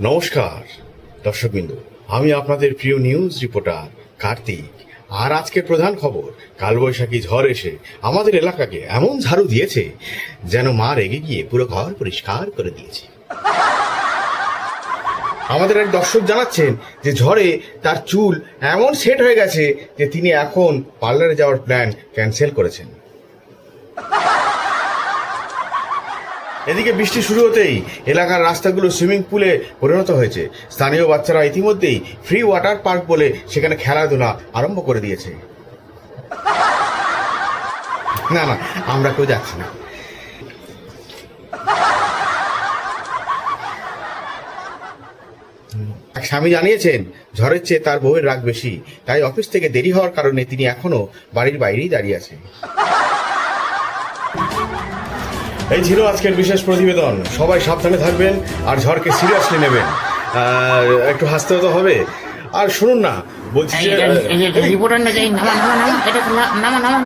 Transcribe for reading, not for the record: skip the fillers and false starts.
নমস্কার দর্শকবৃন্দ, আমি আপনাদের প্রিয় নিউজ রিপোর্টার কার্তিক। আর আজকের প্রধান খবর, কালবৈশাখী ঝড় এসে আমাদের এলাকাকে এমন ঝাড়ু দিয়েছে যেন মা রেগে গিয়ে পুরো ঘর পরিষ্কার করে দিয়েছে। আমাদের এক দর্শক জানাচ্ছেন যে ঝড়ে তার চুল এমন সেট হয়ে গেছে যে তিনি এখন পার্লারে যাওয়ার প্ল্যান ক্যান্সেল করেছেন। এদিকে বৃষ্টি শুরু হতেই এলাকার রাস্তাগুলো সুইমিং পুলে পরিণত হয়েছে। স্থানীয় বাচ্চারা ইতিমধ্যেই ফ্রি ওয়াটার পার্ক বলে সেখানে খেলাধুলা আরম্ভ করে দিয়েছে। না না, আমরা কেউ যাচ্ছি না। এক স্বামী জানিয়েছেন ঝড়ের চেয়ে তার বউয়ের রাগ বেশি, তাই অফিস থেকে দেরি হওয়ার কারণে তিনি এখনো বাড়ির বাইরেই দাঁড়িয়ে আছেন। এই ছিল আজকের বিশেষ প্রতিবেদন। সবাই সাবধানে থাকবেন আর ঝড়কে সিরিয়াসলি নেবেন। একটু হাসতে তো হবে। আর শুনুন না, বলছি যে রিপোর্টার না যাই নামা